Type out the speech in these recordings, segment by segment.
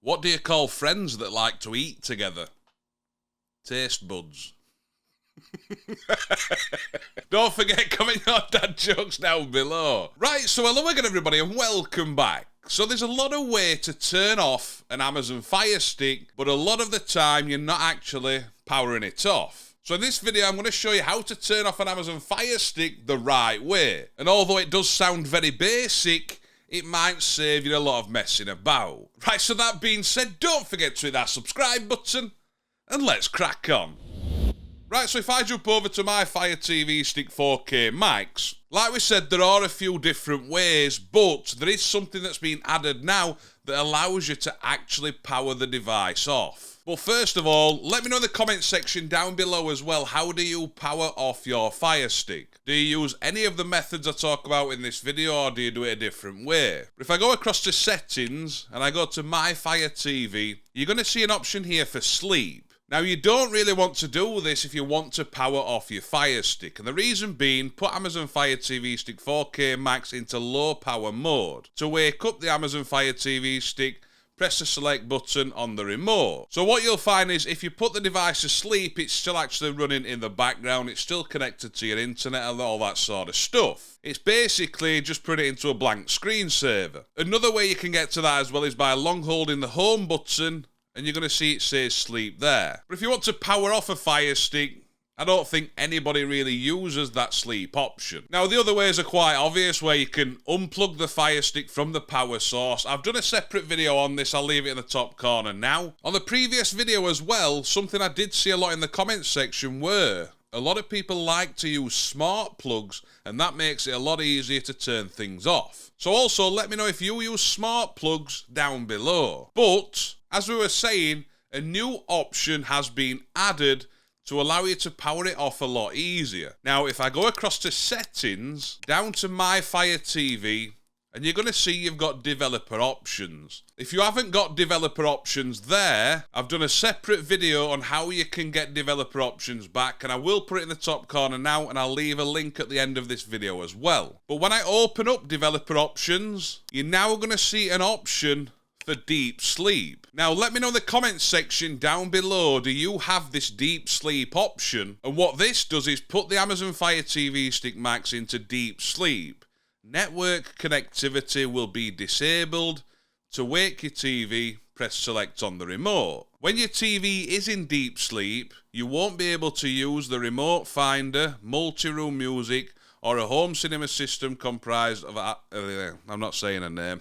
What do you call friends that like to eat together? Taste buds. Don't forget, comment your dad jokes down below. Right, so hello again everybody and welcome back. So there's a lot of way to turn off an Amazon Fire Stick, but a lot of the time you're not actually powering it off. So in this video I'm going to show you how to turn off an Amazon Fire Stick the right way. And although it does sound very basic, it might save you a lot of messing about. Right, so that being said, don't forget to hit that subscribe button and let's crack on. Right, so if I jump over to my Fire TV Stick 4K Max, like we said, there are a few different ways, but there is something that's been added now that allows you to actually power the device off. But first of all, let me know in the comment section down below as well, how do you power off your Fire Stick? Do you use any of the methods I talk about in this video, or do you do it a different way? But if I go across to settings and I go to my Fire TV, you're going to see an option here for sleep. Now, you don't really want to do this if you want to power off your Fire Stick, and the reason being, put Amazon Fire TV Stick 4K Max into low power mode. To wake up the Amazon Fire TV Stick, press the select button on the remote. So what you'll find is if you put the device to sleep, it's still actually running in the background, it's still connected to your internet and all that sort of stuff. It's basically just put it into a blank screensaver. Another way you can get to that as well is by long holding the home button, and you're going to see it says sleep there. But if you want to power off a Fire Stick, I don't think anybody really uses that sleep option. Now, the other ways are quite obvious, where you can unplug the Fire Stick from the power source. I've done a separate video on this, I'll leave it in the top corner now. On the previous video as well, something I did see a lot in the comments section were a lot of people like to use smart plugs, and that makes it a lot easier to turn things off. So also, let me know if you use smart plugs down below. But as we were saying, a new option has been added to allow you to power it off a lot easier. Now, if I go across to settings, down to my Fire TV, and you're going to see you've got developer options. If you haven't got developer options there, I've done a separate video on how you can get developer options back, and I will put it in the top corner now, and I'll leave a link at the end of this video as well. But when I open up developer options, you're now going to see an option for deep sleep. Now, let me know in the comments section down below, do you have this deep sleep option? And what this does is put the Amazon Fire TV Stick Max into deep sleep. Network connectivity will be disabled. To wake your TV, press select on the remote. When your TV is in deep sleep, you won't be able to use the remote finder, multi-room music, or a home cinema system comprised of, I'm not saying a name,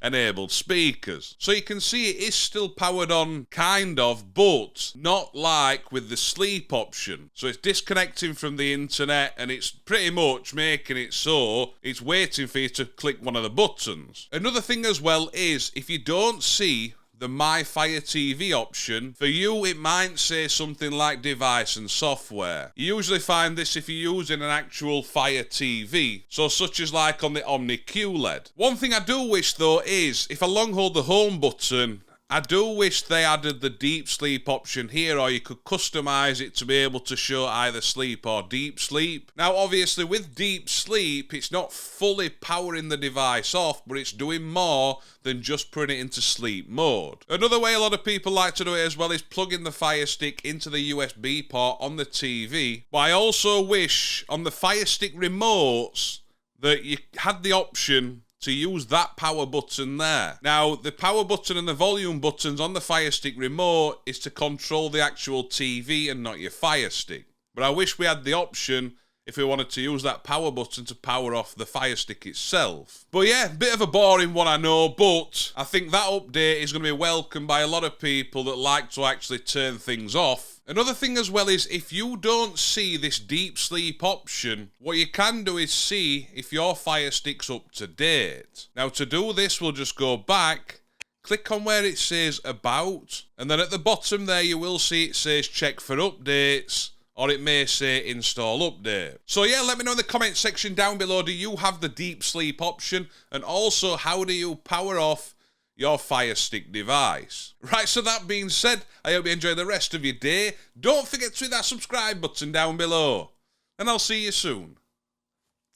enabled speakers. So you can see it is still powered on, kind of, but not like with the sleep option. So it's disconnecting from the internet, and it's pretty much making it so it's waiting for you to click one of the buttons. Another thing as well is, if you don't see the My Fire TV option, for you it might say something like device and software. You usually find this if you're using an actual Fire TV, so such as like on the Omni QLED. One thing I do wish though is, if I long hold the home button, I do wish they added the deep sleep option here, or you could customize it to be able to show either sleep or deep sleep. Now, obviously, with deep sleep, it's not fully powering the device off, but it's doing more than just putting it into sleep mode. Another way a lot of people like to do it as well is plugging the Fire Stick into the USB port on the TV. But I also wish on the Fire Stick remotes that you had the option to use that power button there. Now, the power button and the volume buttons on the Fire Stick remote is to control the actual TV and not your Fire Stick. But I wish we had the option if we wanted to use that power button to power off the Fire Stick itself. But yeah, bit of a boring one, I know, but I think that update is going to be welcomed by a lot of people that like to actually turn things off. Another thing as well is, if you don't see this deep sleep option, what you can do is see if your Fire Stick's up to date. Now, to do this, we'll just go back, click on where it says about, and then at the bottom there you will see it says check for updates, or it may say install update. So yeah, let me know in the comment section down below, do you have the deep sleep option? And also, how do you power off your Fire Stick device? Right, so that being said, I hope you enjoy the rest of your day. Don't forget to hit that subscribe button down below, and I'll see you soon.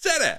Ta-da!